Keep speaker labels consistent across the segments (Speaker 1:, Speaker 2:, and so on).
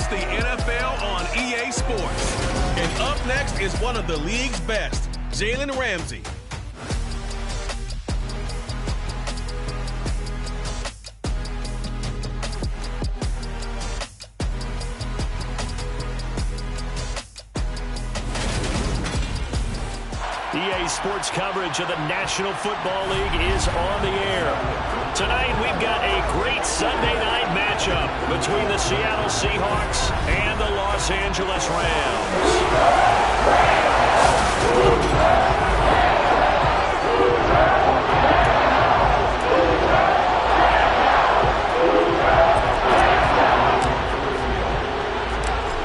Speaker 1: the NFL on EA Sports. And up next is one of the league's best, Jalen Ramsey.
Speaker 2: EA Sports coverage of the National Football League is on the air. Tonight we've got a great Sunday night matchup between the Seattle Seahawks and the Los Angeles Rams.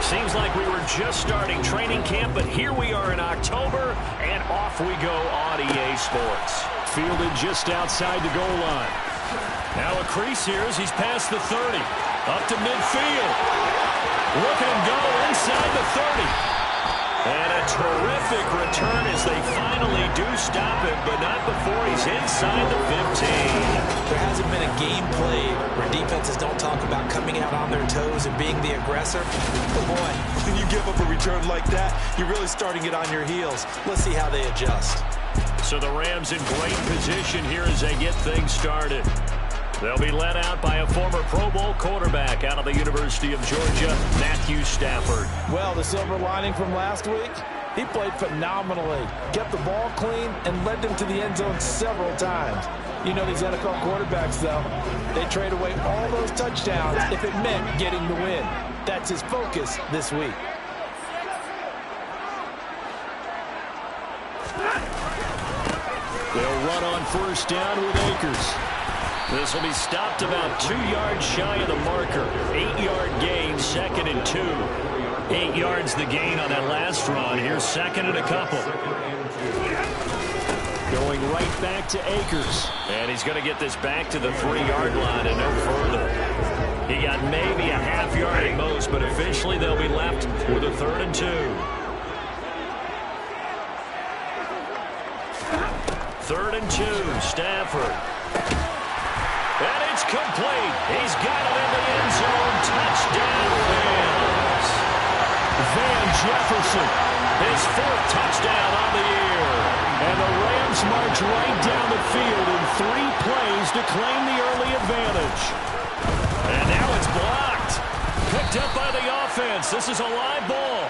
Speaker 2: Seems like we were just starting training camp, but here we are in October, and off we go on EA Sports. Fielded just outside the goal line. Now a crease here as he's past the 30. Up to midfield. Look at him go inside the 30. And a terrific return as they finally do stop him, but not before he's inside the 15.
Speaker 3: There hasn't been a game played where defenses don't talk about coming out on their toes and being the aggressor. But boy, when you give up a return like that, you're really starting it on your heels. Let's see how they adjust.
Speaker 2: So the Rams in great position here as they get things started. They'll be led out by a former Pro Bowl quarterback out of the University of Georgia, Matthew Stafford.
Speaker 4: Well, the silver lining from last week, he played phenomenally, kept the ball clean, and led them to the end zone several times. You know these NFL quarterbacks, though, they trade away all those touchdowns if it meant getting the win. That's his focus this week.
Speaker 2: They'll run on first down with Akers. This will be stopped about 2 yards shy of the marker. 8-yard gain, 2nd and 2. 8 yards the gain on that last run. Here's 2nd and a couple. Going right back to Akers. And he's going to get this back to the 3-yard line and no further. He got maybe a half yard at most, but officially they'll be left with a 3rd and 2. 3rd and 2, Stafford. And it's complete. He's got it in the end zone. Touchdown, Rams. Van Jefferson, his 4th touchdown on the year. And the Rams march right down the field in 3 plays to claim the early advantage. And now it's blocked. Picked up by the offense. This is a live ball.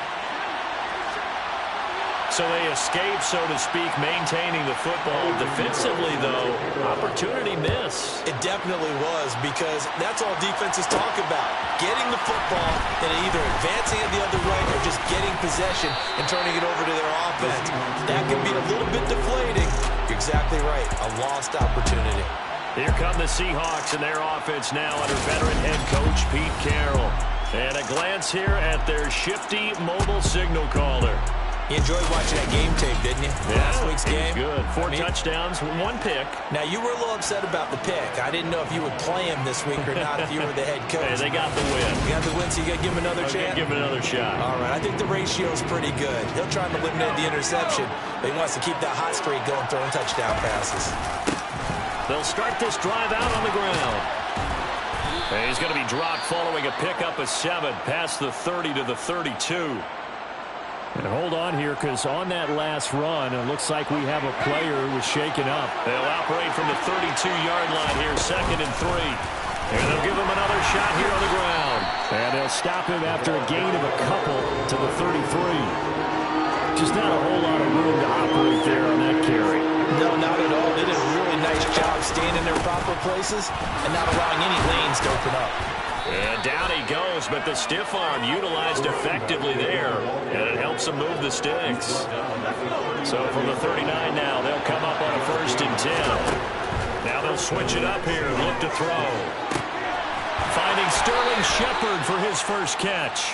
Speaker 2: So they escape, so to speak, maintaining the football. Defensively, though, opportunity miss.
Speaker 3: It definitely was, because that's all defenses talk about. Getting the football and either advancing it the other way or just getting possession and turning it over to their offense. That can be a little bit deflating. You're exactly right. A lost opportunity.
Speaker 2: Here come the Seahawks and their offense now under veteran head coach Pete Carroll. And a glance here at their shifty mobile signal caller.
Speaker 3: You enjoyed watching that game tape, didn't you?
Speaker 2: Yeah,
Speaker 3: last week's game.
Speaker 2: Good. 4 touchdowns, 1 pick.
Speaker 3: Now, you were a little upset about the pick. I didn't know if you would play him this week or not if you were the head coach.
Speaker 2: Hey, they got the win.
Speaker 3: You got the win, so you got to give him another chance?
Speaker 2: Give him another shot.
Speaker 3: All right, I think the ratio's pretty good. He'll try and eliminate the interception, but he wants to keep that hot streak going, throwing touchdown passes.
Speaker 2: They'll start this drive out on the ground. And he's going to be dropped following a pickup of 7 past the 30 to the 32. And hold on here, because on that last run, it looks like we have a player who was shaken up. They'll operate from the 32-yard line here, 2nd and 3. And they'll give him another shot here on the ground. And they'll stop him after a gain of a couple to the 33. Just not a whole lot of room to operate there on that carry.
Speaker 4: No, not at all. They did a really nice job staying in their proper places and not allowing any lanes to open up.
Speaker 2: And down he goes, but the stiff arm utilized effectively there, and it helps him move the sticks. So from the 39 now, they'll come up on a 1st and 10. Now they'll switch it up here, look to throw. Finding Sterling Shepard for his first catch.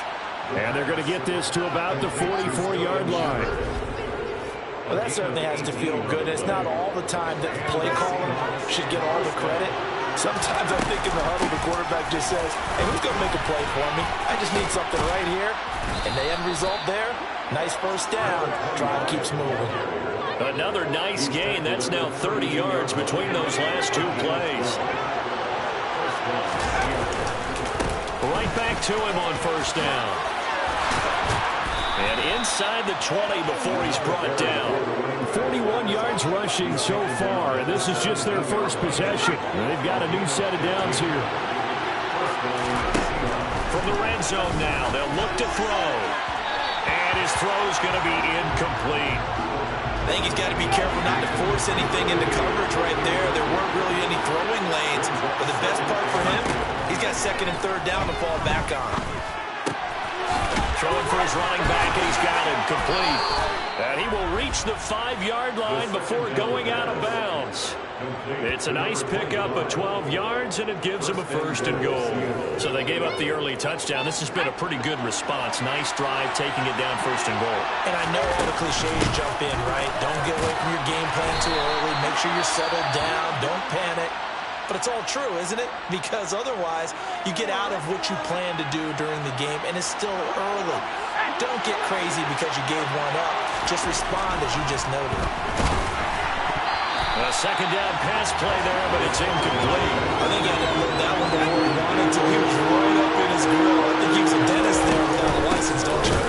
Speaker 2: And they're going to get this to about the 44-yard line.
Speaker 4: Well, that certainly has to feel good. It's not all the time that the play caller should get all the credit. Sometimes I think in the huddle, the quarterback just says, hey, who's going to make a play for me? I just need something right here. And the end result there, nice first down. Drive keeps moving.
Speaker 2: Another nice gain. That's now 30 yards between those last 2 plays. Right back to him on first down. And inside the 20 before he's brought down.
Speaker 5: 41 yards rushing so far, and this is just their first possession. And they've got a new set of downs here.
Speaker 2: From the red zone now, they'll look to throw. And his throw's going to be incomplete.
Speaker 3: I think he's got to be careful not to force anything into coverage right there. There weren't really any throwing lanes. But the best part for him, he's got second and third down to fall back on.
Speaker 2: Throwing for his running back, and he's got him complete. And he will reach the 5-yard line before going out of bounds. It's a nice pickup of 12 yards, and it gives him a first and goal. So they gave up the early touchdown. This has been a pretty good response. Nice drive, taking it down first and goal.
Speaker 3: And I know all the cliches jump in, right? Don't get away from your game plan too early. Make sure you're settled down. Don't panic. But it's all true, isn't it? Because otherwise, you get out of what you plan to do during the game, and it's still early. Don't get crazy because you gave one up. Just respond as you just noted.
Speaker 2: A second down pass play there, but it's incomplete.
Speaker 3: I think he had to load that one before he wanted to. He was right up in his grill. I think he was a dentist there without a license, don't you?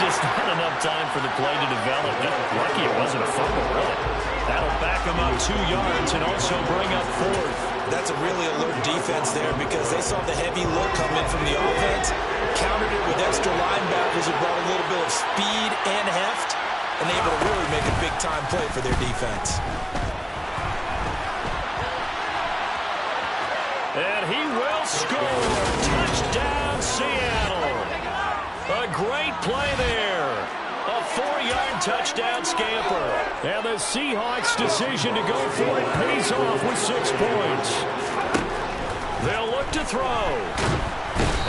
Speaker 2: Just not enough time for the play to develop. Lucky it wasn't a fumble, really. That'll back him up 2 yards and also bring up fourth.
Speaker 3: That's a really alert defense there because they saw the heavy look come in from the offense, countered it with extra linebackers who brought a little bit of speed and heft, and able to really make a big-time play for their defense.
Speaker 2: And he will score. Touchdown, Seattle. A great play there. A 4-yard touchdown scamper.
Speaker 5: And the Seahawks' decision to go for it pays off with 6 points.
Speaker 2: They'll look to throw.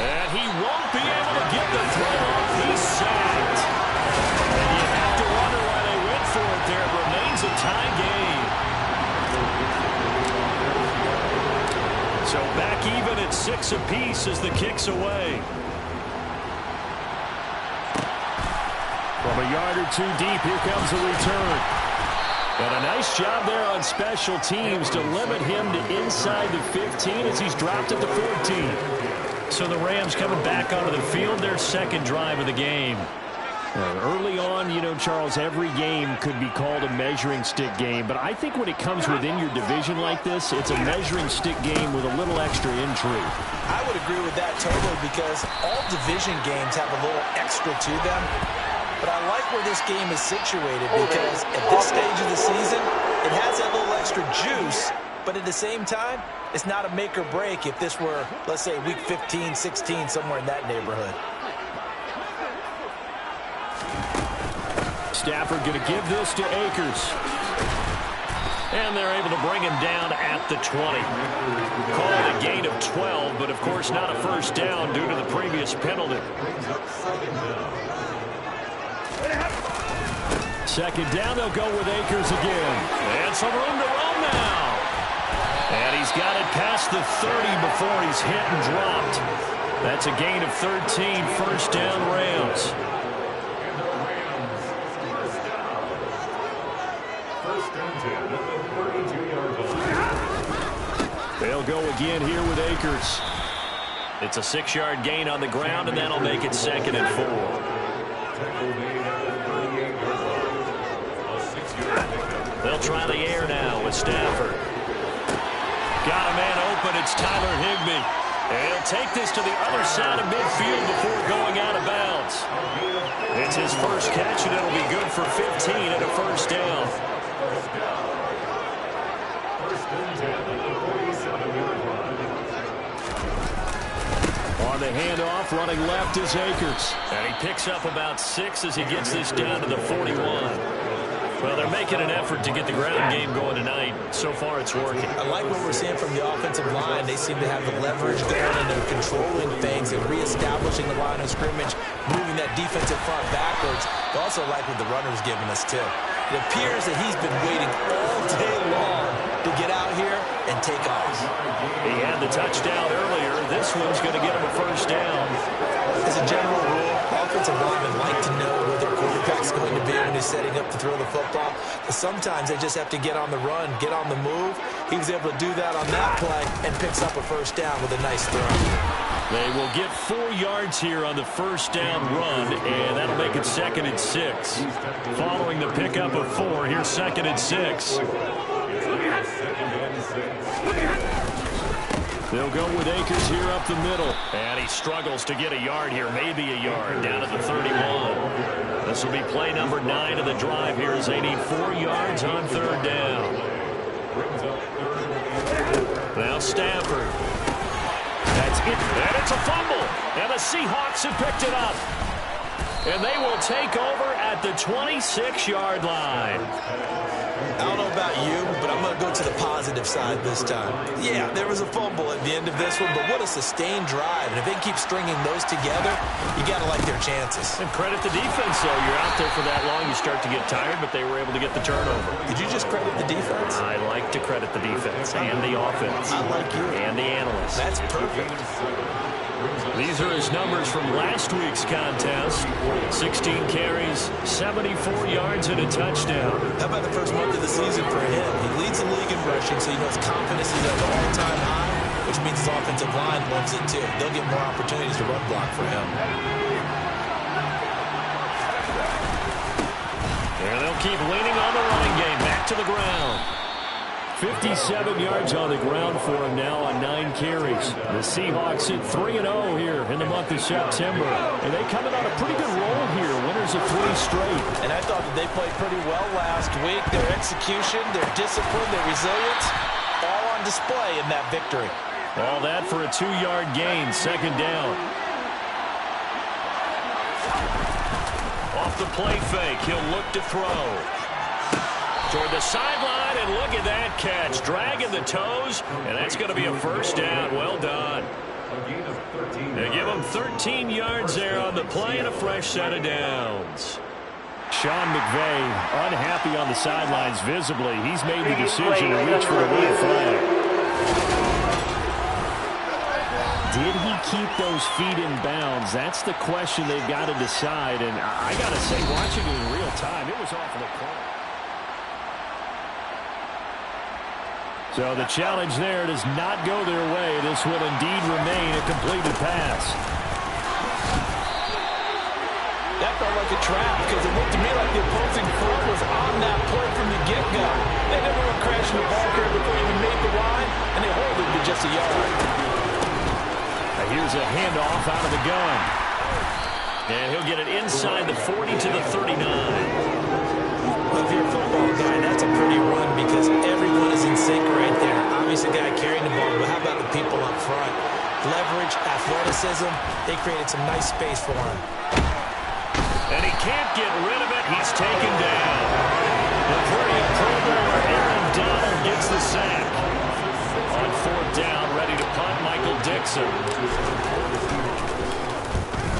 Speaker 2: And he won't be able to get the throw off. He's sacked. And you have to wonder why they went for it there. It remains a tie game. So back even at 6 apiece as the kick's away.
Speaker 5: From a yard or two deep, here comes the return. And a nice job there on special teams to limit him to inside the 15 as he's dropped at the 14.
Speaker 2: So the Rams coming back onto the field, their second drive of the game.
Speaker 5: Early on, you know, Charles, every game could be called a measuring stick game. But I think when it comes within your division like this, it's a measuring stick game with a little extra intrigue.
Speaker 3: I would agree with that totally because all division games have a little extra to them. But I like where this game is situated because at this stage of the season, it has that little extra juice, but at the same time, it's not a make or break if this were, let's say, week 15, 16, somewhere in that neighborhood.
Speaker 5: Stafford going to give this to Akers.
Speaker 2: And they're able to bring him down at the 20. Call it a gain of 12, but of course not a first down due to the previous penalty.
Speaker 5: Second down, they'll go with Akers again.
Speaker 2: And some room to roam now. And he's got it past the 30 before he's hit and dropped. That's a gain of 13, first down Rams.
Speaker 5: They'll go again here with Akers.
Speaker 2: It's a 6-yard gain on the ground, and that'll make it second and 4. They'll try the air now with Stafford. Got a man open. It's Tyler Higbee. And he'll take this to the other side of midfield before going out of bounds. It's his first catch, and it'll be good for 15 and a first down.
Speaker 5: On the handoff, running left is Akers.
Speaker 2: And he picks up about 6 as he gets this down to the 41. Well, they're making an effort to get the ground game going tonight. So far, it's working.
Speaker 3: I like what we're seeing from the offensive line. They seem to have the leverage going, and they're controlling things and reestablishing the line of scrimmage, moving that defensive front backwards. I also like what the runner's giving us, too. It appears that he's been waiting all day long to get out here and take off.
Speaker 2: He had the touchdown earlier. This one's going to get him a first down.
Speaker 3: As a general rule, offensive linemen like to know where their quarterback's going to be when he's setting up to throw the football. But sometimes they just have to get on the run, get on the move. He was able to do that on that play and picks up a first down with a nice throw.
Speaker 2: They will get 4 yards here on the first down run, and that'll make it 2nd and 6. Following the pickup of 4, here's 2nd and 6. They'll go with Akers here up the middle. And he struggles to get a yard here, maybe a yard, down at the 31. This will be play number 9 of the drive here as they need 4 yards on 3rd down. Now Stafford. That's it. And it's a fumble. And the Seahawks have picked it up. And they will take over at the 26-yard line.
Speaker 3: I don't know about you, but I'm going to go to the positive side this time. Yeah, there was a fumble at the end of this one, but what a sustained drive. And if they keep stringing those together, you got to like their chances.
Speaker 2: And credit the defense, though. You're out there for that long, you start to get tired, but they were able to get the turnover.
Speaker 3: Did you just credit the defense?
Speaker 2: I like to credit the defense and the offense.
Speaker 3: I like you.
Speaker 2: And the analysts.
Speaker 3: That's perfect.
Speaker 2: These are his numbers from last week's contest. 16 carries, 74 yards, and a touchdown.
Speaker 3: How about the first month of the season for him? He leads the league in rushing, so you know his confidence is at an all-time high, which means his offensive line loves it too. They'll get more opportunities to run block for him.
Speaker 2: And they'll keep leaning on the running game. Back to the ground. 57 yards on the ground for him now on 9 carries. The Seahawks hit 3-0 here in the month of September. And they coming on a pretty good roll here. Winners of 3 straight.
Speaker 4: And I thought that they played pretty well last week. Their execution, their discipline, their resilience, all on display in that victory.
Speaker 2: All that for a 2-yard gain, 2nd down. Off the play fake, he'll look to throw. Toward the sideline, and look at that catch. Dragging the toes, and that's going to be a first down. Well done. They give him 13 yards there on the play and a fresh set of downs. Sean McVay unhappy on the sidelines visibly. He's made the decision to reach for the red flag. Did he keep those feet in bounds? That's the question they've got to decide. And I got to say, watching it in real time, it was awfully close. So the challenge there does not go their way. This will indeed remain a completed pass.
Speaker 4: That felt like a trap because it looked to me like the opposing front was on that play from the get-go. They never went crashing the ball carrier before they even made the line, and they hold it to just a yard.
Speaker 2: Now here's a handoff out of the gun. And he'll get it inside the 40 to the 39.
Speaker 3: If you're a football guy, that's a pretty run because everyone is in sync right there. Obviously, the guy carrying the ball, but how about the people up front? Leverage, athleticism, they created some nice space for him.
Speaker 2: And he can't get rid of it. He's taken down. The pretty promo where Aaron Donald gets the sack. On 4th down, ready to punt, Michael Dixon.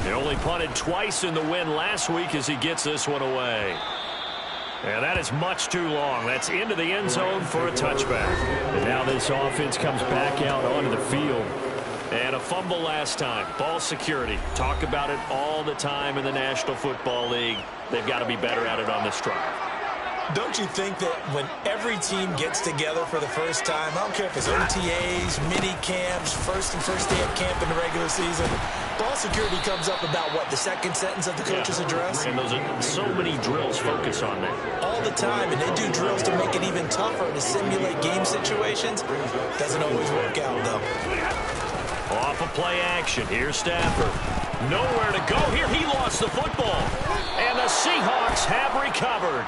Speaker 2: He only punted twice in the win last week as he gets this one away. And that is much too long. That's into the end zone for a touchback. And now this offense comes back out onto the field. And a fumble last time. Ball security. Talk about it all the time in the National Football League. They've got to be better at it on this drive.
Speaker 3: Don't you think that when every team gets together for the first time, I don't care if it's OTAs, mini camps, first day of camp in the regular season, ball security comes up about what, the second sentence of the coach's address?
Speaker 2: And those are so many drills focus on that.
Speaker 3: All the time, and they do drills to make it even tougher to simulate game situations. Doesn't always work out, though.
Speaker 2: Off a play action. Here's Stafford. Nowhere to go here. He lost the football. And the Seahawks have recovered.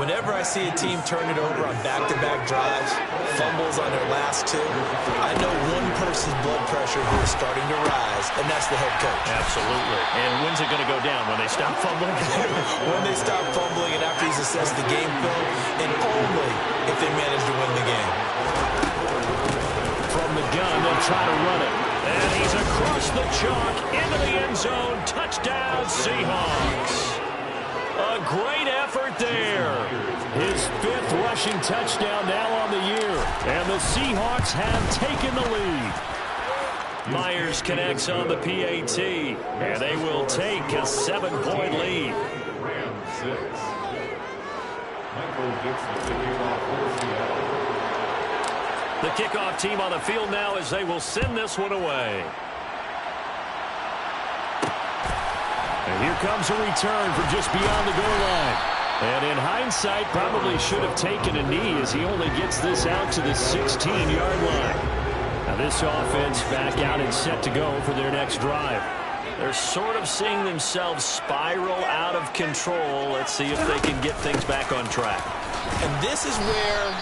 Speaker 3: Whenever I see a team turn it over on back-to-back drives, fumbles on their last 2, I know one person's blood pressure who is starting to rise, and that's the head coach.
Speaker 2: Absolutely. And when's it going to go down? When they stop fumbling?
Speaker 3: When they stop fumbling and after he's assessed the game film, and only if they manage to win the game.
Speaker 2: From the gun, they'll try to run it. And he's across the chalk into the end zone. Touchdown, Seahawks. A great effort there. His 5th rushing touchdown now on the year. And the Seahawks have taken the lead. Myers connects on the PAT. And they will take a 7-point lead. The kickoff team on the field now as they will send this one away. And here comes a return from just beyond the goal line. And in hindsight, probably should have taken a knee as he only gets this out to the 16-yard line. Now this offense back out and set to go for their next drive. They're sort of seeing themselves spiral out of control. Let's see if they can get things back on track.
Speaker 3: And this is where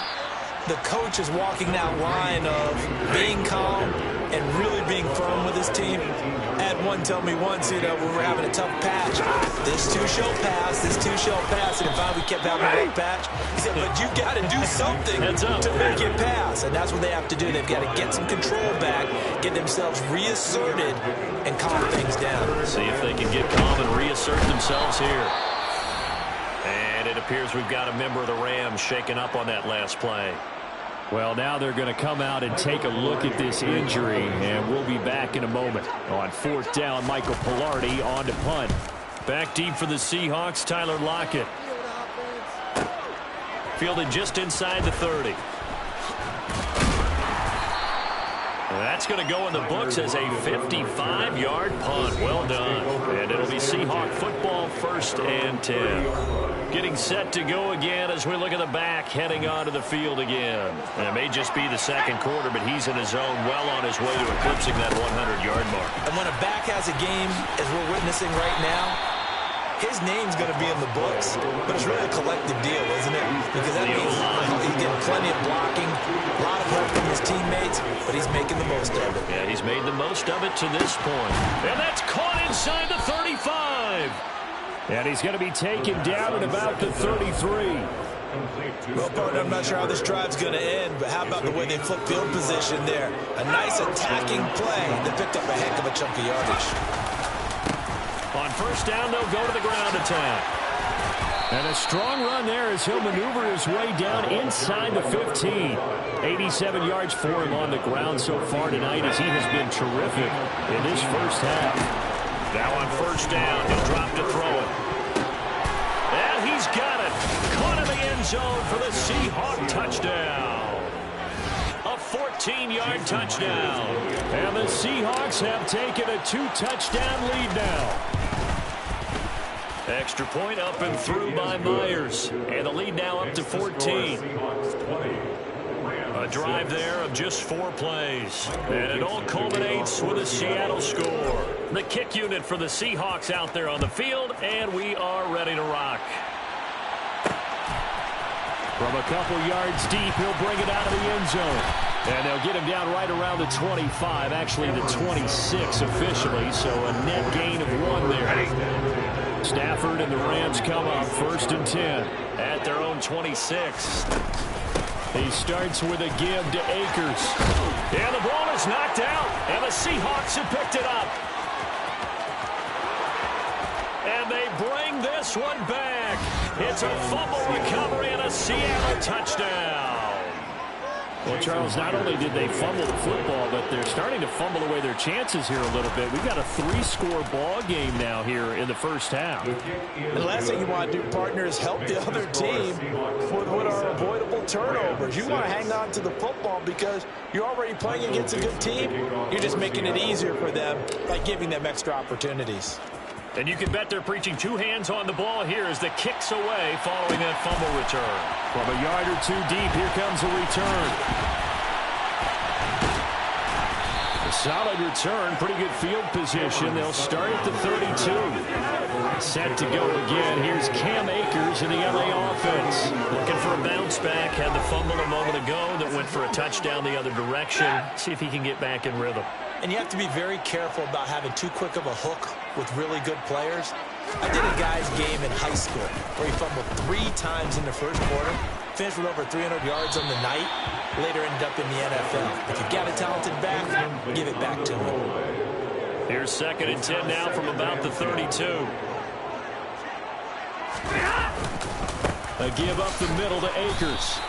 Speaker 3: the coach is walking that line of being calm and really being firm with his team. I had one tell me once, when we were having a tough patch, this too shall pass, this too shall pass, and finally we kept having a rough patch. He said, but you got to do something to make it pass, and that's what they have to do. They've got to get some control back, get themselves reasserted, and calm things down.
Speaker 2: See if they can get calm and reassert themselves here. And it appears we've got a member of the Rams shaken up on that last play.
Speaker 5: Well, now they're going to come out and take a look at this injury, and we'll be back in a moment. On fourth down, Michael Pilardi on to punt.
Speaker 2: Back deep for the Seahawks, Tyler Lockett. Fielded just inside the 30. That's going to go in the books as a 55-yard punt. Well done. And it'll be Seahawk football, 1st and 10. Getting set to go again as we look at the back heading onto the field again. And it may just be the second quarter, but he's in his zone, well on his way to eclipsing that 100-yard mark.
Speaker 3: And when a back has a game, as we're witnessing right now, his name's going to be in the books, but it's really a collective deal, isn't it? Because that means he's getting plenty of blocking, a lot of help from his teammates, but he's making the most of it.
Speaker 2: Yeah, he's made the most of it to this point. And that's caught inside the 35.
Speaker 5: And he's going to be taken down at about the 33.
Speaker 3: Well, partner, I'm not sure how this drive's going to end, but how about the way they flip field position there? A nice attacking play that picked up a heck of a chunk of yardage.
Speaker 2: On first down, they'll go to the ground attack.
Speaker 5: And a strong run there as he'll maneuver his way down inside the 15. 87 yards for him on the ground so far tonight as he has been terrific in this first half.
Speaker 2: Now on first down, he'll drop to throw it. And he's got it. Caught in the end zone for the Seahawk touchdown. A 14-yard touchdown.
Speaker 5: And the Seahawks have taken a 2-touchdown lead now.
Speaker 2: Extra point up and through by Myers. And the lead now up to 14. A drive there of just 4 plays. And it all culminates with a Seattle score. The kick unit for the Seahawks out there on the field, and we are ready to rock.
Speaker 5: From a couple yards deep, he'll bring it out of the end zone. And they'll get him down right around the 25, actually the 26 officially, so a net gain of 1 there. Stafford and the Rams come up 1st and 10.
Speaker 2: At their own 26.
Speaker 5: He starts with a give to Akers.
Speaker 2: And the ball is knocked out, and the Seahawks have picked it up. And they bring this one back. It's a fumble recovery and a Seattle touchdown.
Speaker 5: Well, Charles, not only did they fumble the football, but they're starting to fumble away their chances here a little bit. We've got a 3-score ball game now here in the first half.
Speaker 4: The last thing you want to do, partner, is help the other team with what are avoidable turnovers. You want to hang on to the football because you're already playing against a good team. You're just making it easier for them by giving them extra opportunities.
Speaker 2: And you can bet they're preaching 2 hands on the ball here as the kick's away following that fumble return.
Speaker 5: From a yard or 2 deep, here comes a return. A solid return, pretty good field position. They'll start at the 32. Set to go again. Here's Cam Akers in the LA offense.
Speaker 2: Looking for a bounce back. Had the fumble a moment ago that went for a touchdown the other direction. See if he can get back in rhythm.
Speaker 3: And you have to be very careful about having too quick of a hook with really good players. I did a guy's game in high school where he fumbled 3 times in the first quarter, finished with over 300 yards on the night, later ended up in the NFL. If you've got a talented back, give it back to him.
Speaker 2: Here's 2nd and 10 now from about the 32.
Speaker 5: A give up the middle to Akers.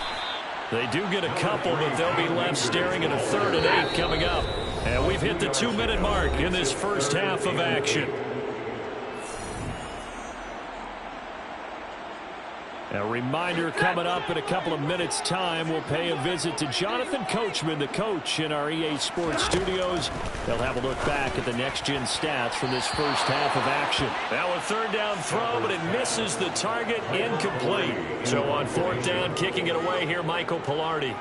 Speaker 2: They do get a couple, but they'll be left staring at a 3rd and 8 coming up. And we've hit the 2-minute mark in this first half of action.
Speaker 5: A reminder coming up in a couple of minutes' time. We'll pay a visit to Jonathan Coachman, the coach in our EA Sports studios. They'll have a look back at the next-gen stats from this first half of action. Now a third down throw, but it misses the target, incomplete. So on fourth down, kicking it away here, Michael Pilardi.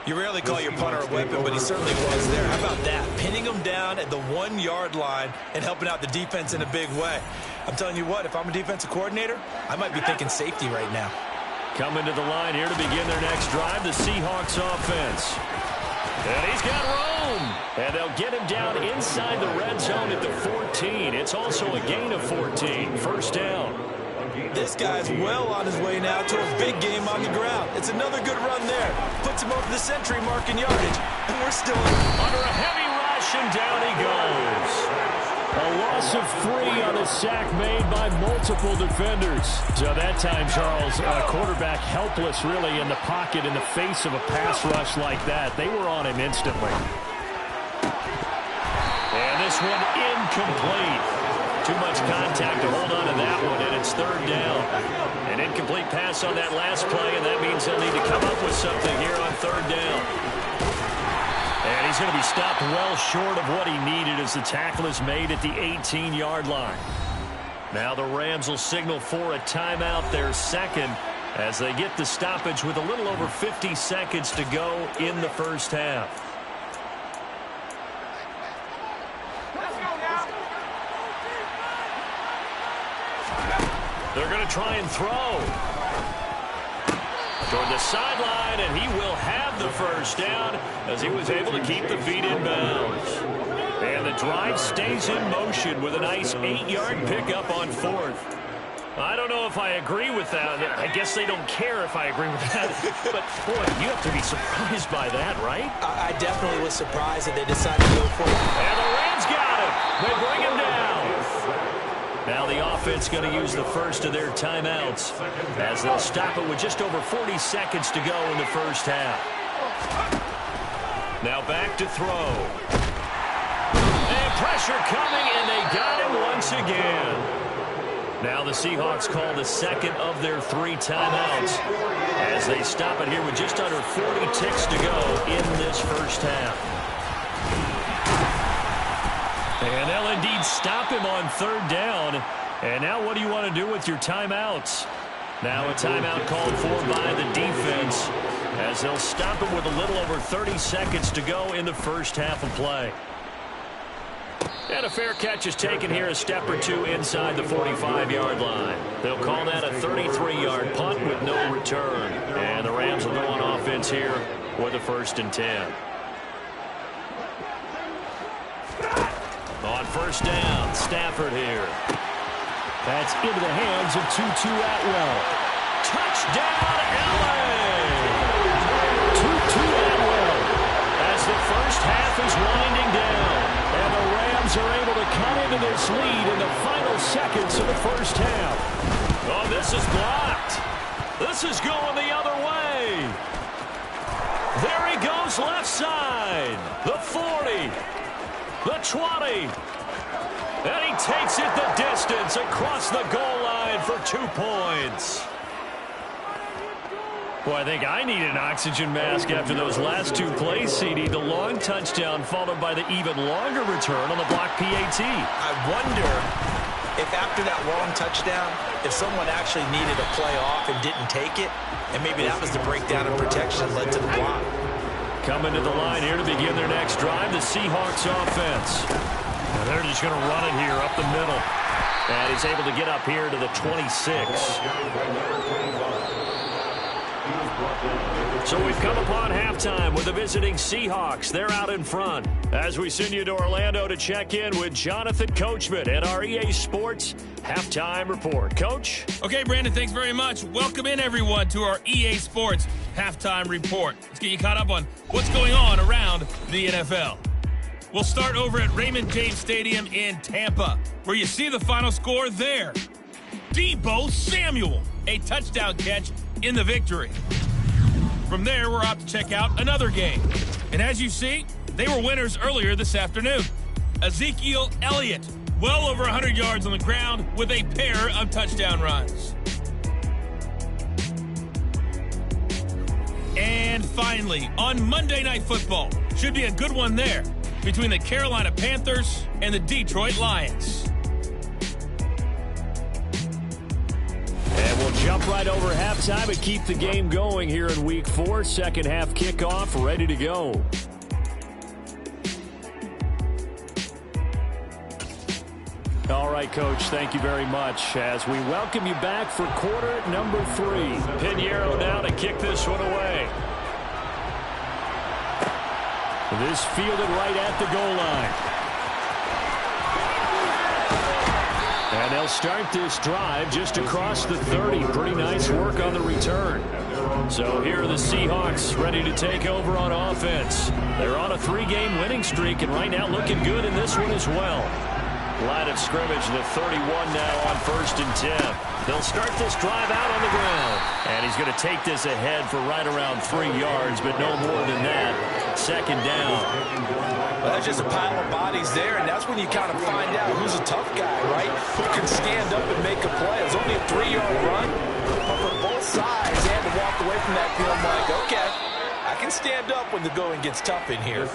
Speaker 3: You rarely call your punter a weapon, but he certainly was there. How about that? Pinning him down at the 1-yard line and helping out the defense in a big way. I'm telling you what, if I'm a defensive coordinator, I might be thinking safety right now.
Speaker 5: Coming to the line here to begin their next drive, the Seahawks offense. And he's got room. And they'll get him down inside the red zone at the 14. It's also a gain of 14. First down.
Speaker 3: This guy's well on his way now to a big game on the ground. It's another good run there. Puts him over the century mark in yardage. And we're still
Speaker 5: under a heavy rush, and down he goes. A loss of 3 on a sack made by multiple defenders. So that time, Charles, a quarterback helpless really in the pocket in the face of a pass rush like that. They were on him instantly. And this one incomplete. Too much contact to hold on to that one, and it's third down. An incomplete pass on that last play, and that means they'll need to come up with something here on third down. And he's going to be stopped well short of what he needed as the tackle is made at the 18-yard line. Now the Rams will signal for a timeout, their second, as they get the stoppage with a little over 50 seconds to go in the first half. They're going to try and throw. Toward the sideline, and he will have the first down as he was able to keep the feet in bounds. And the drive stays in motion with a nice 8-yard pickup on fourth. I don't know if I agree with that. I guess they don't care if I agree with that. But, boy, you have to be surprised by that, right?
Speaker 3: I definitely was surprised that they decided to go for it.
Speaker 5: And the Rams got him. They bring him down. Now the offense going to use the first of their timeouts as they'll stop it with just over 40 seconds to go in the first half. Now back to throw. And pressure coming, and they got him once again. Now the Seahawks call the second of their 3 timeouts as they stop it here with just under 40 ticks to go in this first half. And they'll indeed stop him on third down. And now what do you want to do with your timeouts? Now a timeout called for by the defense as they'll stop him with a little over 30 seconds to go in the first half of play. And a fair catch is taken here a step or two inside the 45-yard line. They'll call that a 33-yard punt with no return. And the Rams will go on offense here with a 1st and 10. On first down, Stafford here. That's into the hands of Tutu Atwell. Touchdown, LA! Tutu Atwell as the first half is winding down. And the Rams are able to cut into this lead in the final seconds of the first half. Oh, this is blocked. This is going the other way. There he goes left side. The 40. The 20. And he takes it the distance across the goal line for 2 points. Boy, I think I need an oxygen mask after those last 2 plays, CD. The long touchdown followed by the even longer return on the block PAT.
Speaker 3: I wonder if after that long touchdown, if someone actually needed a play off and didn't take it, and maybe that was the breakdown in protection that led to the block.
Speaker 5: Coming to the line here to begin their next drive, the Seahawks offense. And they're just going to run it here up the middle. And he's able to get up here to the 26. So we've come upon halftime with the visiting Seahawks. They're out in front. As we send you to Orlando to check in with Jonathan Coachman at our EA Sports Halftime Report. Coach?
Speaker 1: Okay, Brandon, thanks very much. Welcome in, everyone, to our EA Sports Halftime Report. Let's get you caught up on what's going on around the NFL. We'll start over at Raymond James Stadium in Tampa, where you see the final score there. Deebo Samuel, a touchdown catch in the victory. From there, we're off to check out another game. And as you see, they were winners earlier this afternoon. Ezekiel Elliott, well over 100 yards on the ground with a pair of touchdown runs. And finally, on Monday Night Football, should be a good one there, between the Carolina Panthers and the Detroit Lions.
Speaker 5: And we'll jump right over halftime and keep the game going here in Week 4. Second half kickoff, ready to go. All right, Coach, thank you very much as we welcome you back for quarter number 3.
Speaker 2: Pinheiro now to kick this one away.
Speaker 5: This fielded right at the goal line. And they'll start this drive just across the 30. Pretty nice work on the return. So here are the Seahawks ready to take over on offense. They're on a 3-game winning streak and right now looking good in this one as well. Line of scrimmage, the 31 now on 1st and 10. They'll start this drive out on the ground. And he's going to take this ahead for right around 3 yards, but no more than that. Second down.
Speaker 4: Well, that's just a pile of bodies there, and that's when you kind of find out who's a tough guy, right? Who can stand up and make a play. It was only a 3-yard run, but for both sides, they had to walk away from that field like, okay, I can stand up when the going gets tough in here.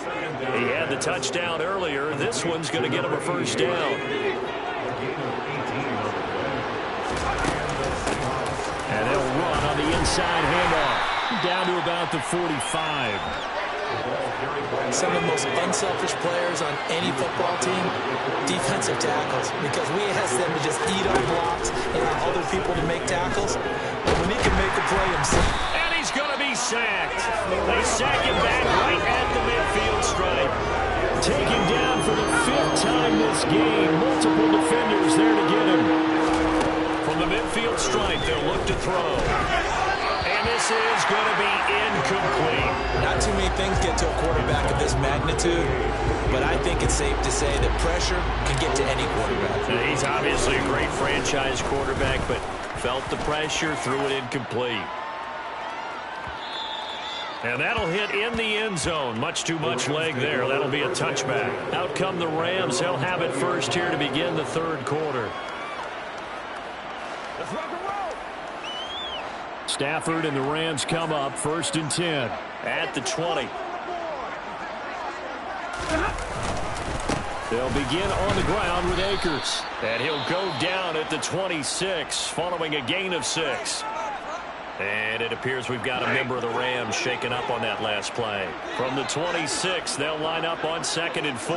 Speaker 2: He had the touchdown earlier. This one's going to get him a first down.
Speaker 5: And they'll run on the inside handoff. Down to about the 45.
Speaker 3: Some of the most unselfish players on any football team, defensive tackles, because we ask them to just eat our blocks and allow other people to make tackles. But when he can make a play himself.
Speaker 2: And he's going to be sacked. They sack him back right at the midfield stripe.
Speaker 5: Taken down for the 5th time this game. Multiple defenders there to get him.
Speaker 2: From the midfield stripe, they'll look to throw. And this is going to be incomplete.
Speaker 3: Not too many things get to a quarterback of this magnitude, but I think it's safe to say that pressure can get to any quarterback.
Speaker 2: He's obviously a great franchise quarterback, but felt the pressure, threw it incomplete. And that'll hit in the end zone. Much too much leg there. That'll be a touchback. Out come the Rams. They'll have it first here to begin the 3rd quarter.
Speaker 5: Stafford and the Rams come up 1st and 10.
Speaker 2: At the 20.
Speaker 5: They'll begin on the ground with Akers.
Speaker 2: And he'll go down at the 26 following a gain of 6. And it appears we've got a member of the Rams shaken up on that last play. From the 26, they'll line up on 2nd and 4.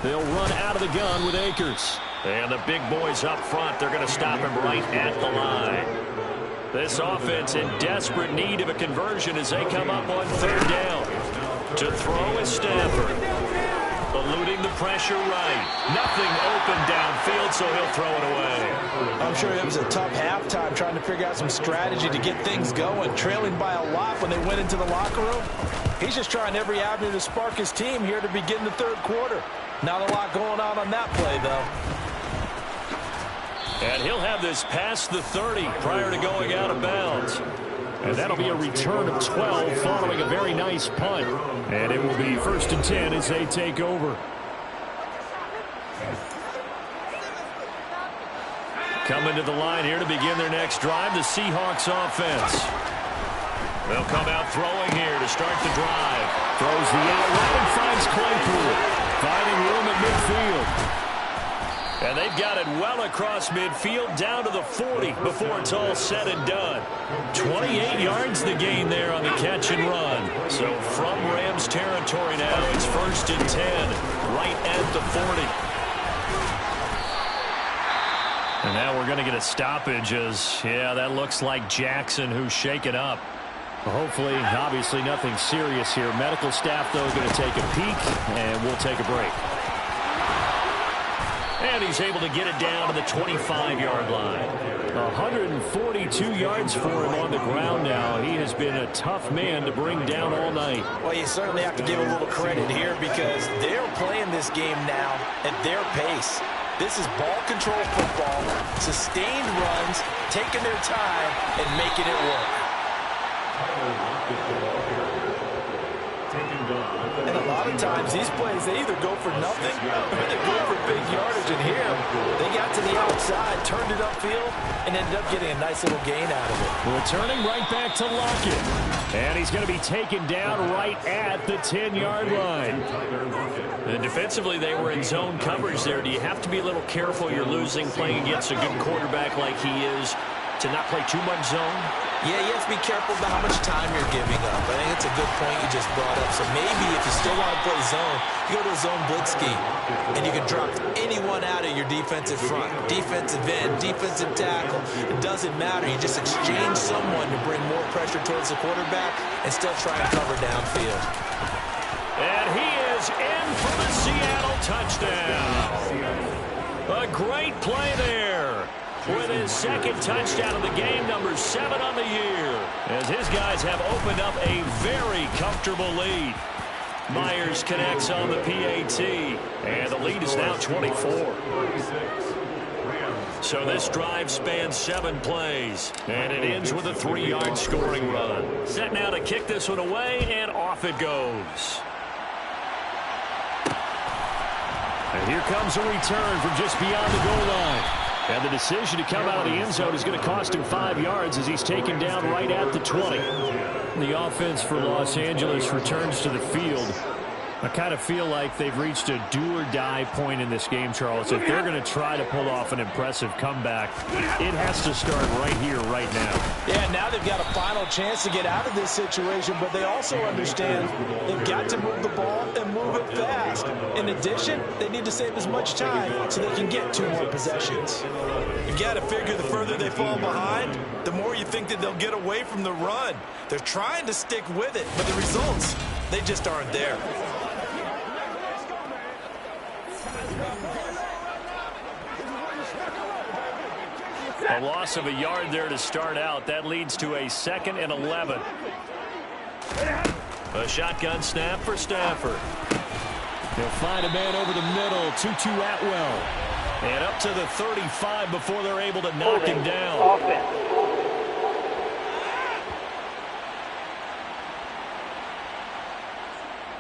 Speaker 5: They'll run out of the gun with Akers.
Speaker 2: And the big boys up front, they're going to stop him right at the line. This offense in desperate need of a conversion as they come up on 3rd down. To throw is Stafford. Eluding the pressure right. Nothing open downfield, so he'll throw it away.
Speaker 4: I'm sure it was a tough halftime trying to figure out some strategy to get things going. Trailing by a lot when they went into the locker room. He's just trying every avenue to spark his team here to begin the 3rd quarter. Not a lot going on that play, though.
Speaker 2: And he'll have this past the 30 prior to going out of bounds.
Speaker 5: And that'll be a return of 12 following a very nice punt. And it will be 1st and 10 as they take over.
Speaker 2: Coming to the line here to begin their next drive, the Seahawks offense. They'll come out throwing here to start the drive.
Speaker 5: Throws the out route and finds Claypool. Finding room at midfield.
Speaker 2: And they've got it well across midfield down to the 40 before it's all said and done. 28 yards the gain there on the catch and run. So from Rams territory now, it's 1st and 10 right at the 40.
Speaker 5: And now we're going to get a stoppage as, yeah, that looks like Jackson who's shaken up. Well, hopefully, obviously nothing serious here. Medical staff, though, going to take a peek, and we'll take a break.
Speaker 2: And he's able to get it down to the 25-yard line.
Speaker 5: 142 yards for him on the ground now. He has been a tough man to bring down all night.
Speaker 4: Well, you certainly have to give a little credit here because they're playing this game now at their pace. This is ball control football, sustained runs, taking their time, and making it work. And a lot of times, these plays, they either go for nothing or they go for big yardage. And here, they got to the outside, turned it upfield, and ended up getting a nice little gain out of it.
Speaker 5: Returning right back to Lockett. And he's going to be taken down right at the 10-yard line.
Speaker 2: And defensively, they were in zone coverage there. Do you have to be a little careful you're losing playing against a good quarterback like he is to not play too much zone?
Speaker 3: Yeah, you have to be careful about how much time you're giving up. I think it's a good point you just brought up. So maybe if you still want to play zone, you go to a zone blitz scheme, and you can drop anyone out of your defensive front. Defensive end, defensive tackle. It doesn't matter. You just exchange someone to bring more pressure towards the quarterback and still try and cover downfield.
Speaker 2: And he is in for the Seattle touchdown. A great play there. With his second touchdown of the game, number 7 on the year, as his guys have opened up a very comfortable lead. Myers connects on the PAT, and the lead is now 24. So this drive spans 7 plays, and it ends with a 3-yard scoring run. Set now to kick this one away, and off it goes.
Speaker 5: And here comes a return from just beyond the goal line. And the decision to come out of the end zone is going to cost him 5 yards as he's taken down right at the 20. The offense for Los Angeles returns to the field. I kind of feel like they've reached a do-or-die point in this game, Charles. If they're going to try to pull off an impressive comeback, it has to start right here, right now.
Speaker 4: Yeah, now they've got a final chance to get out of this situation, but they also understand they've got to move the ball and move it fast. In addition, they need to save as much time so they can get 2 more possessions.
Speaker 3: You got to figure the further they fall behind, the more you think that they'll get away from the run. They're trying to stick with it, but the results, they just aren't there.
Speaker 2: A loss of a yard there to start out. That leads to a 2nd and 11. A shotgun snap for Stafford.
Speaker 5: They'll find a man over the middle. 2-2 Atwell.
Speaker 2: And up to the 35 before they're able to knock him down.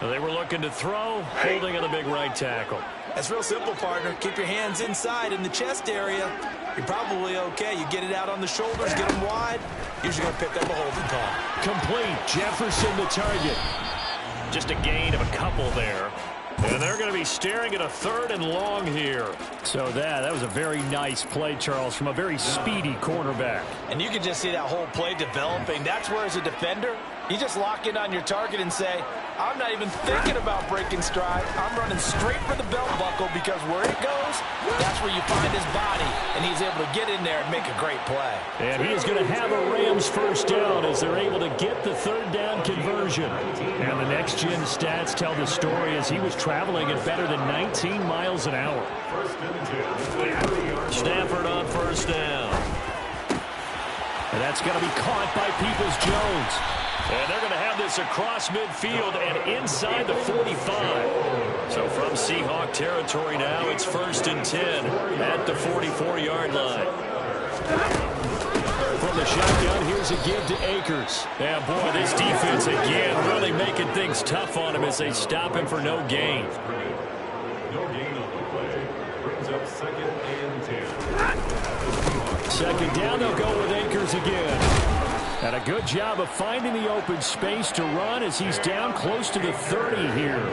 Speaker 2: They were looking to throw, holding on the big right tackle.
Speaker 3: That's real simple, partner. Keep your hands inside in the chest area. You're probably okay. You get it out on the shoulders, get them wide. Usually going to pick up a holding call.
Speaker 5: Complete. Jefferson the target.
Speaker 2: Just a gain of a couple there. And they're going to be staring at a 3rd and long here.
Speaker 5: So that was a very nice play, Charles, from a very speedy cornerback.
Speaker 4: And you can just see that whole play developing. That's where, as a defender, you just lock in on your target and say, I'm not even thinking about breaking stride. I'm running straight for the belt buckle, because where it goes, that's where you find his body. And he's able to get in there and make a great play.
Speaker 5: And he is going to have a Rams first down as they're able to get the 3rd down conversion. And the next-gen stats tell the story as he was traveling at better than 19 miles an hour.
Speaker 2: Stafford on first down.
Speaker 5: And that's going to be caught by Peoples-Jones.
Speaker 2: And they're going to have this across midfield and inside the 45. So from Seahawk territory now, it's 1st and 10 at the 44-yard line.
Speaker 5: From the shotgun, here's a give to Akers.
Speaker 2: Yeah, boy, this defense again really making things tough on him as they stop him for no gain.
Speaker 6: No gain on the play. Brings up 2nd and 10.
Speaker 5: 2nd down, they'll go with Akers again. And a good job of finding the open space to run as he's down close to the 30 here.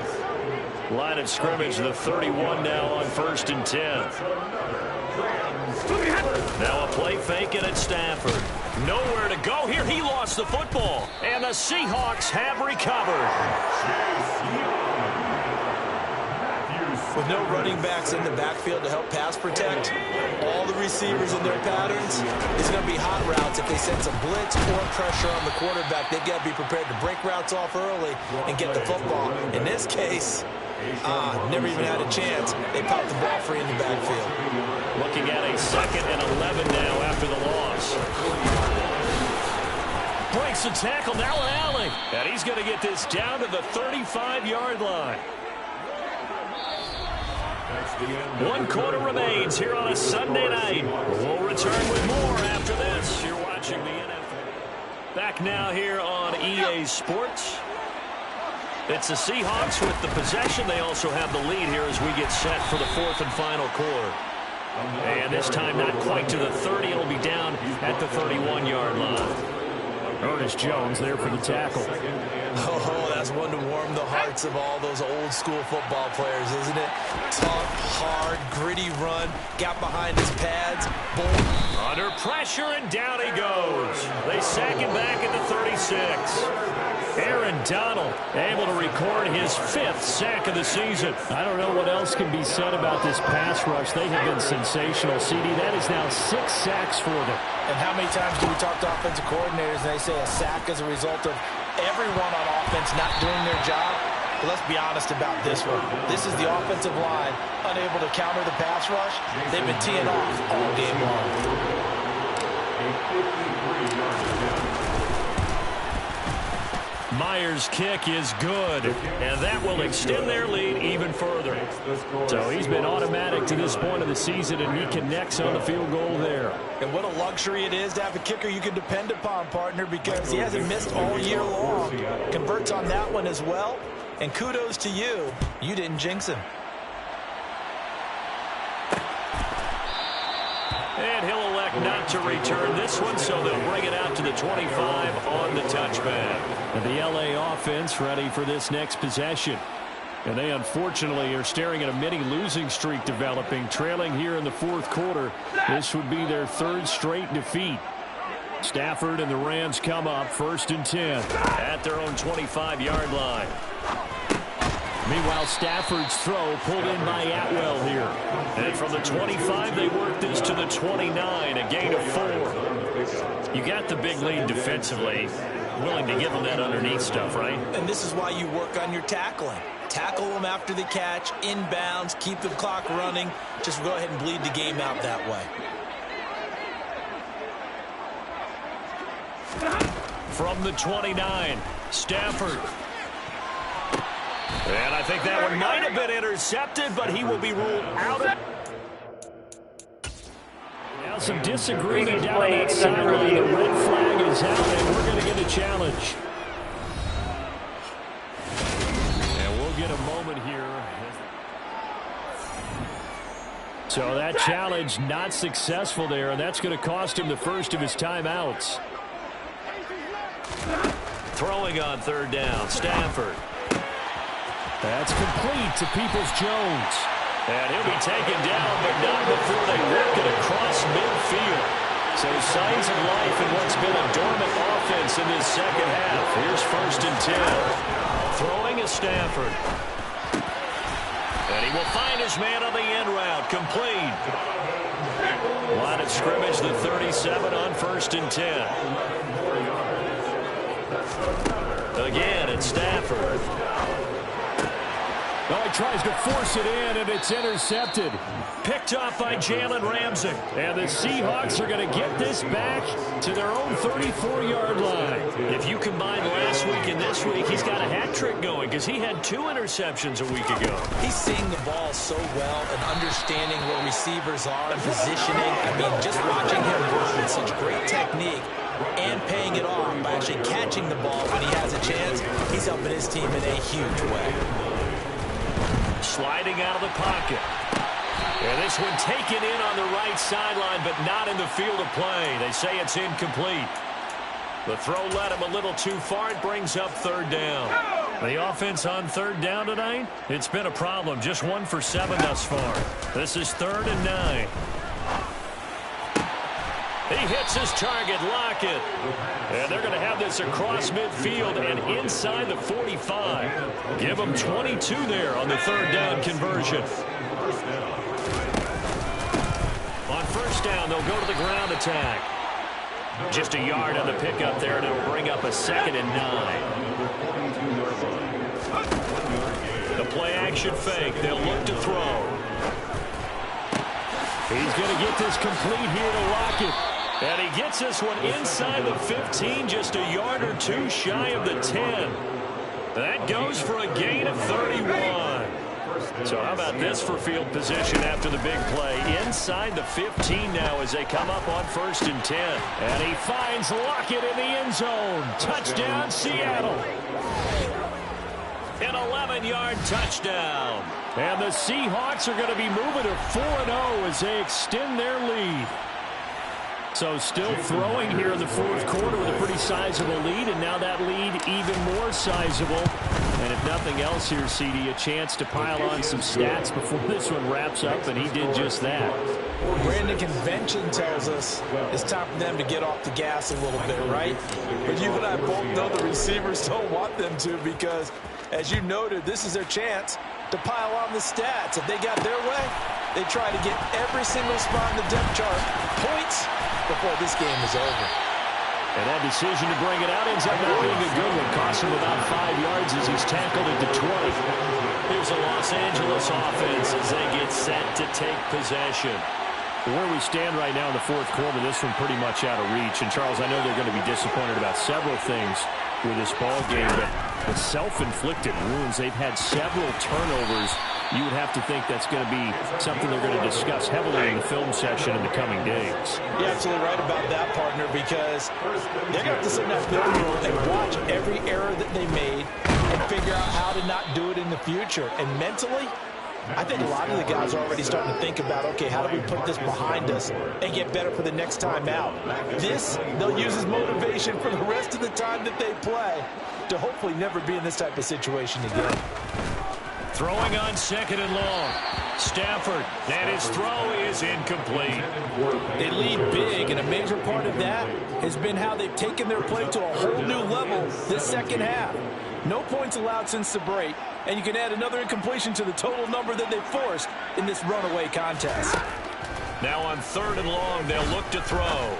Speaker 2: Line of scrimmage, the 31 now on 1st and 10. Now a play fake and it's Stafford. Nowhere to go here. He lost the football. And the Seahawks have recovered.
Speaker 3: With no running backs in the backfield to help pass protect, all the receivers in their patterns, it's going to be hot routes. If they sense a blitz or pressure on the quarterback, they've got to be prepared to break routes off early and get the football. In this case, never even had a chance. They popped the ball free in the backfield.
Speaker 2: Looking at a 2nd and 11 now after the loss. Breaks the tackle, now an alley. And he's going to get this down to the 35-yard line. 1 quarter remains here on a Sunday night. We'll return with more after this. You're watching the NFL. Back now here on EA Sports. It's the Seahawks with the possession. They also have the lead here as we get set for the fourth and final quarter. And this time not quite to the 30. It'll be down at the 31-yard line.
Speaker 5: Ernest Jones there for the tackle.
Speaker 3: Oh, that's one to warm the hearts of all those old-school football players, isn't it? Tough, hard, gritty run. Got behind his pads. Boom.
Speaker 2: Under pressure, and down he goes. They sack him back at the 36.
Speaker 5: Aaron Donald able to record his 5th sack of the season. I don't know what else can be said about this pass rush. They have been sensational. CD, that is now 6 sacks for them.
Speaker 4: And how many times do we talk to offensive coordinators and they say a sack is a result of everyone on offense not doing their job? But let's be honest about this one. This is the offensive line unable to counter the pass rush. They've been teeing off all game long.
Speaker 2: Myers' kick is good, and that will extend their lead even further.
Speaker 5: So he's been automatic to this point of the season, and he connects on the field goal there.
Speaker 4: And what a luxury it is to have a kicker you can depend upon, partner, because he hasn't missed all year long. Converts on that one as well, and kudos to you. You didn't jinx him.
Speaker 2: And he'll elect not to return this one, so they'll bring it out to the 25 on the touchback.
Speaker 5: And the LA offense ready for this next possession. And they unfortunately are staring at a mini losing streak developing, trailing here in the fourth quarter. This would be their 3rd straight defeat. Stafford and the Rams come up 1st and 10.
Speaker 2: At their own 25-yard line.
Speaker 5: Meanwhile, Stafford's throw pulled in by Atwell here.
Speaker 2: And from the 25, they work this to the 29, a gain of 4. You got the big lead defensively. Willing to give them that underneath stuff, right?
Speaker 3: And this is why you work on your tackling. Tackle them after the catch, inbounds, keep the clock running. Just go ahead and bleed the game out that way.
Speaker 2: From the 29, Stafford. And I think that one might have been intercepted, but he will be ruled out.
Speaker 5: Now some disagreement down on that sideline. The red flag is out, and we're going to get a challenge. And we'll get a moment here. So that challenge not successful there, and that's going to cost him the first of his timeouts.
Speaker 2: Throwing on 3rd down, Stafford.
Speaker 5: That's complete to Peoples-Jones.
Speaker 2: And he'll be taken down, but not before they work it across midfield. So signs of life in what's been a dormant offense in this second half. Here's 1st and 10. Throwing is Stafford. And he will find his man on the end route. Complete. Line of scrimmage, the 37 on 1st and 10. Again, it's Stafford.
Speaker 5: Oh, he tries to force it in, and it's intercepted.
Speaker 2: Picked off by Jalen Ramsey.
Speaker 5: And the Seahawks are going to get this back to their own 34-yard line.
Speaker 2: If you combine last week and this week, he's got a hat trick going because he had 2 interceptions a week ago.
Speaker 3: He's seeing the ball so well and understanding where receivers are and positioning. I mean, just watching him work with such great technique and paying it off by actually catching the ball when he has a chance, he's helping his team in a huge way.
Speaker 2: Sliding out of the pocket. And this one taken in on the right sideline, but not in the field of play. They say it's incomplete. The throw led him a little too far. It brings up 3rd down. The offense on 3rd down tonight, it's been a problem. Just 1 for 7 thus far. This is 3rd and 9. He hits his target, Lockett. And they're going to have this across midfield and inside the 45. Give them 22 there on the 3rd down conversion. On 1st down, they'll go to the ground attack. Just a yard on the pickup there, and it'll bring up a 2nd and 9. The play action fake. They'll look to throw.
Speaker 5: He's going to get this complete here to Lockett.
Speaker 2: And he gets this one inside the 15, just a yard or 2 shy of the 10. That goes for a gain of 31. So how about this for field position after the big play? Inside the 15 now as they come up on 1st and 10. And he finds Lockett in the end zone. Touchdown, Seattle. An 11-yard touchdown. And the Seahawks are going to be moving to 4-0 as they extend their lead. So still throwing here in the 4th quarter with a pretty sizable lead, and now that lead even more sizable. And if nothing else here, CD, a chance to pile on some stats before this one wraps up, and he did just that.
Speaker 4: Brandon, convention tells us it's time for them to get off the gas a little bit, right? But you and I both know the receivers don't want them to, because, as you noted, this is their chance to pile on the stats. If they got their way, they try to get every single spot in the depth chart points before this game is over.
Speaker 2: And that decision to bring it out ends up not being a good one. Costs him about 5 yards as he's tackled at the 20. Here's the Los Angeles offense as they get set to take possession. Where we stand right now in the 4th quarter, this one pretty much out of reach. And, Charles, I know they're going to be disappointed about several things with this ball game, but the self-inflicted wounds, they've had several turnovers. You would have to think that's going to be something they're going to discuss heavily in the film session in the coming days.
Speaker 4: You're absolutely right about that, partner, because they're going to have to sit in that film room and watch every error that they made and figure out how to not do it in the future. And mentally, I think a lot of the guys are already starting to think about, okay, how do we put this behind us and get better for the next time out? This, they'll use as motivation for the rest of the time that they play to hopefully never be in this type of situation again.
Speaker 2: Throwing on 2nd and long. Stafford, and his throw is incomplete.
Speaker 4: They lead big, and a major part of that has been how they've taken their play to a whole new level this 2nd half. No points allowed since the break, and you can add another incompletion to the total number that they forced in this runaway contest.
Speaker 2: Now on 3rd and long, they'll look to throw.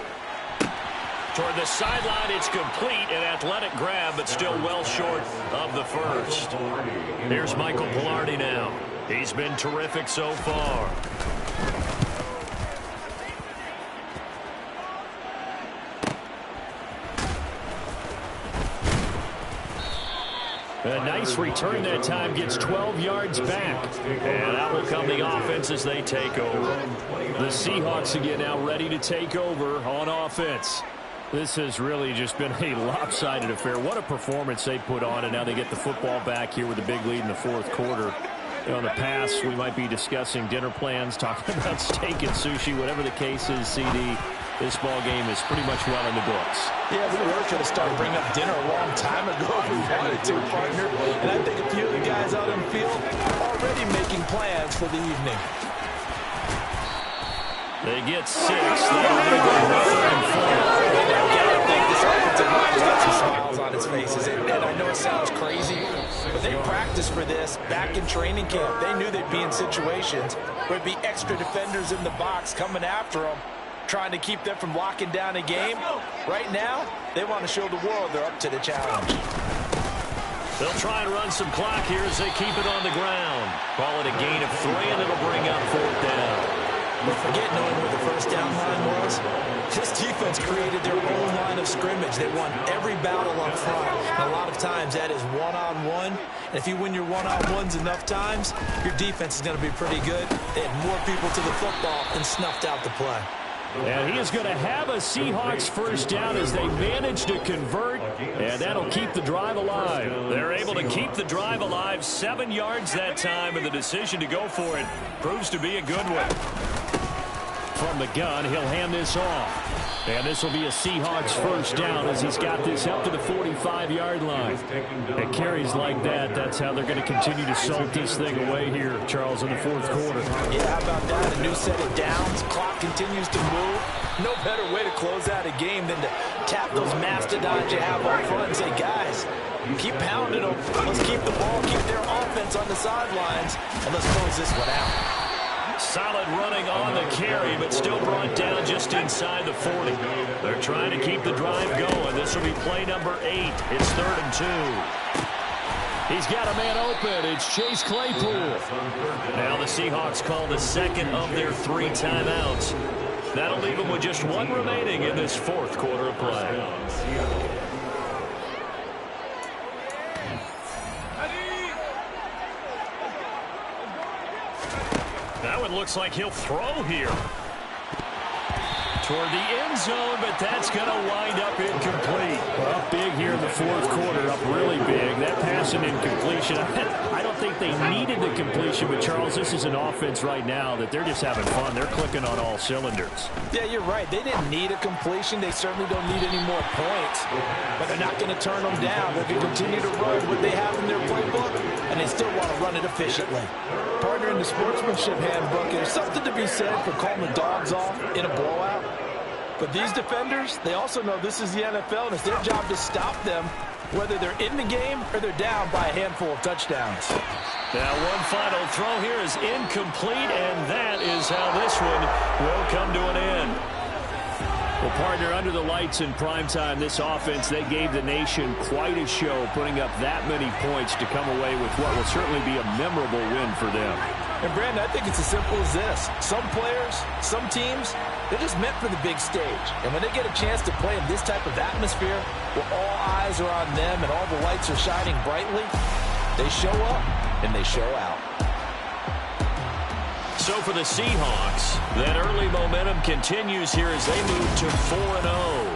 Speaker 2: Toward the sideline, it's complete, an athletic grab, but still well short of the first. Here's Michael Pilardi now. He's been terrific so far. A nice return that time, gets 12 yards back. And out will come the offense as they take over. The Seahawks again now ready to take over on offense. This has really just been a lopsided affair. What a performance they put on, and now they get the football back here with a big lead in the 4th quarter. You know, in the past, we might be discussing dinner plans, talking about steak and sushi, whatever the case is, CD. This ball game is pretty much well in the books.
Speaker 4: Yeah, we were going to start bringing up dinner a long time ago if we wanted to, partner. And I think a few of the guys out on the field are already making plans for the evening.
Speaker 2: They get 6.
Speaker 4: I think this offensive line's got some smiles on its faces. And I know it sounds crazy, but they practiced for this back in training camp. They knew they'd be in situations where it'd be extra defenders in the box coming after them, trying to keep them from locking down a game. Right now, they want to show the world they're up to the challenge.
Speaker 2: They'll try and run some clock here as they keep it on the ground. Call it a gain of 3, and it'll bring up 4th down.
Speaker 4: But forget knowing where the first down line was. This defense created their own line of scrimmage. They won every battle up front. And a lot of times that is one-on-one. And if you win your one-on-ones enough times, your defense is going to be pretty good. They had more people to the football and snuffed out the play.
Speaker 2: And he is going to have a Seahawks first down as they manage to convert, and that'll keep the drive alive. They're able to keep the drive alive, 7 yards that time, and the decision to go for it proves to be a good one. From the gun, he'll hand this off. And this will be a Seahawks first down as he's got this up to the 45-yard line. It carries like that. That's how they're going to continue to salt this thing away here, Charles, in the 4th quarter.
Speaker 4: Yeah, how about that? A new set of downs. Clock continues to move. No better way to close out a game than to tap those mastodons you have up front and say, guys, keep pounding them. Let's keep the ball, keep their offense on the sidelines, and let's close this one out.
Speaker 2: Solid running on the carry, but still brought down just inside the 40. They're trying to keep the drive going. This will be play number 8. It's 3rd and 2. He's got a man open. It's Chase Claypool. Now the Seahawks call the 2nd of their 3 timeouts. That'll leave them with just 1 remaining in this 4th quarter of play. That one looks like he'll throw here. Toward the end zone, but that's going to wind up incomplete.
Speaker 5: Well, big here in the fourth quarter, up really big. That pass and incompletion, I don't think they needed the completion, but Charles, this is an offense right now that they're just having fun. They're clicking on all cylinders.
Speaker 4: Yeah, you're right. They didn't need a completion. They certainly don't need any more points, but they're not going to turn them down. They're going to continue to run what they have in their playbook, and they still want to run it efficiently. Partner, in the sportsmanship handbook, there's something to be said for calling the dogs off in a blowout. But these defenders, they also know this is the NFL, and it's their job to stop them, whether they're in the game or they're down by a handful of touchdowns.
Speaker 2: Now one final throw here is incomplete, and that is how this one will come to an end.
Speaker 5: Well, partner, under the lights in primetime, this offense, they gave the nation quite a show, putting up that many points to come away with what will certainly be a memorable win for them.
Speaker 4: And, Brandon, I think it's as simple as this. Some players, some teams, they're just meant for the big stage. And when they get a chance to play in this type of atmosphere where all eyes are on them and all the lights are shining brightly, they show up and they show out.
Speaker 2: So for the Seahawks, that early momentum continues here as they move to 4-0.